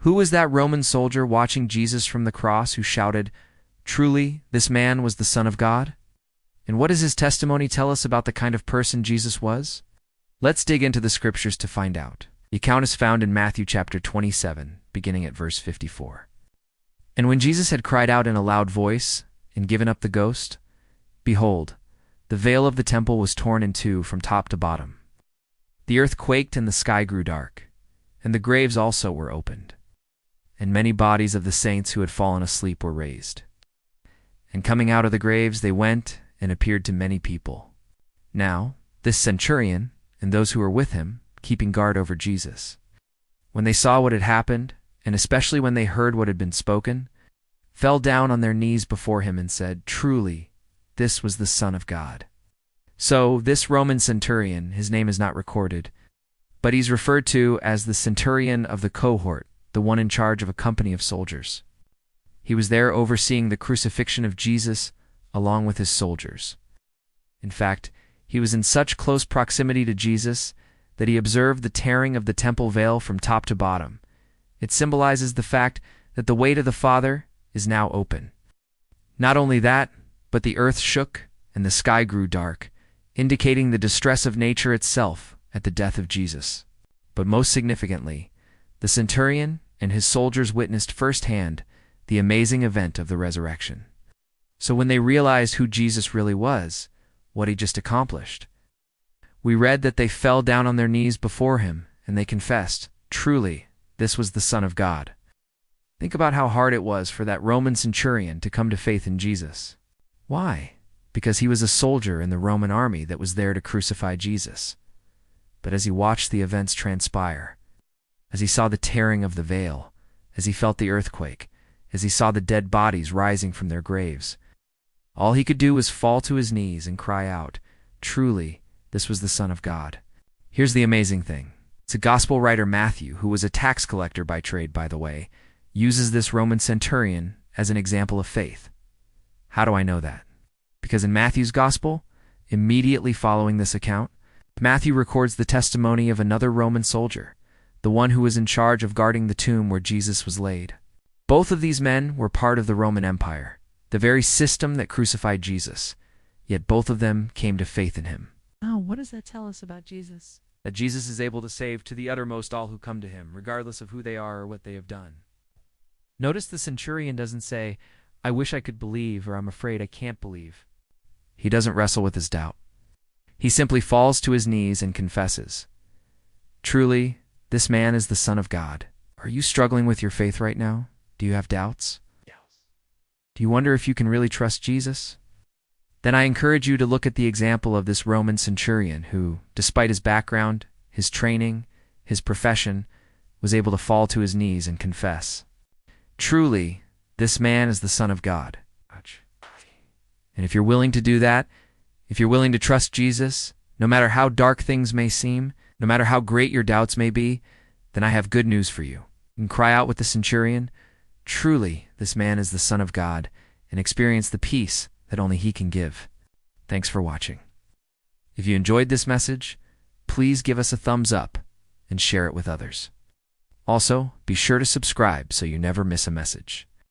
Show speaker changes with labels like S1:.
S1: Who was that Roman soldier watching Jesus from the cross who shouted, "Truly, this man was the Son of God"? And what does his testimony tell us about the kind of person Jesus was? Let's dig into the scriptures to find out. The account is found in Matthew chapter 27, beginning at verse 54. And when Jesus had cried out in a loud voice and given up the ghost, behold, the veil of the temple was torn in two from top to bottom. The earth quaked and the sky grew dark, and the graves also were opened. And many bodies of the saints who had fallen asleep were raised. And coming out of the graves they went and appeared to many people. Now this centurion and those who were with him, keeping guard over Jesus, when they saw what had happened, and especially when they heard what had been spoken, fell down on their knees before him and said, "Truly, this was the Son of God." So this Roman centurion, his name is not recorded, but he's referred to as the centurion of the cohort, the one in charge of a company of soldiers. He was there overseeing the crucifixion of Jesus along with his soldiers. In fact, he was in such close proximity to Jesus that he observed the tearing of the temple veil from top to bottom. It symbolizes the fact that the way to the Father is now open. Not only that, but the earth shook and the sky grew dark, indicating the distress of nature itself at the death of Jesus. But most significantly, the centurion and his soldiers witnessed firsthand the amazing event of the resurrection. So when they realized who Jesus really was, what he just accomplished, we read that they fell down on their knees before him and they confessed, "Truly, this was the Son of God." Think about how hard it was for that Roman centurion to come to faith in Jesus. Why? Because he was a soldier in the Roman army that was there to crucify Jesus. But as he watched the events transpire, as he saw the tearing of the veil, as he felt the earthquake, as he saw the dead bodies rising from their graves, all he could do was fall to his knees and cry out, "Truly, this was the Son of God." Here's the amazing thing. It's a gospel writer, Matthew, who was a tax collector by trade, by the way, uses this Roman centurion as an example of faith. How do I know that? Because in Matthew's gospel, immediately following this account, Matthew records the testimony of another Roman soldier, the one who was in charge of guarding the tomb where Jesus was laid. Both of these men were part of the Roman Empire, the very system that crucified Jesus, yet both of them came to faith in him.
S2: Oh, what does that tell us about Jesus?
S1: That Jesus is able to save to the uttermost all who come to him, regardless of who they are or what they have done. Notice the centurion doesn't say, "I wish I could believe," or "I'm afraid I can't believe." He doesn't wrestle with his doubt. He simply falls to his knees and confesses, "Truly, this man is the Son of God." Are you struggling with your faith right now? Do you have doubts? Yes. Do you wonder if you can really trust Jesus? Then I encourage you to look at the example of this Roman centurion who, despite his background, his training, his profession, was able to fall to his knees and confess, "Truly, this man is the Son of God." And if you're willing to do that, if you're willing to trust Jesus, no matter how dark things may seem, no matter how great your doubts may be, then I have good news for you. You can cry out with the centurion, "Truly, this man is the Son of God," and experience the peace that only he can give. Thanks for watching. If you enjoyed this message, please give us a thumbs up and share it with others. Also, be sure to subscribe so you never miss a message.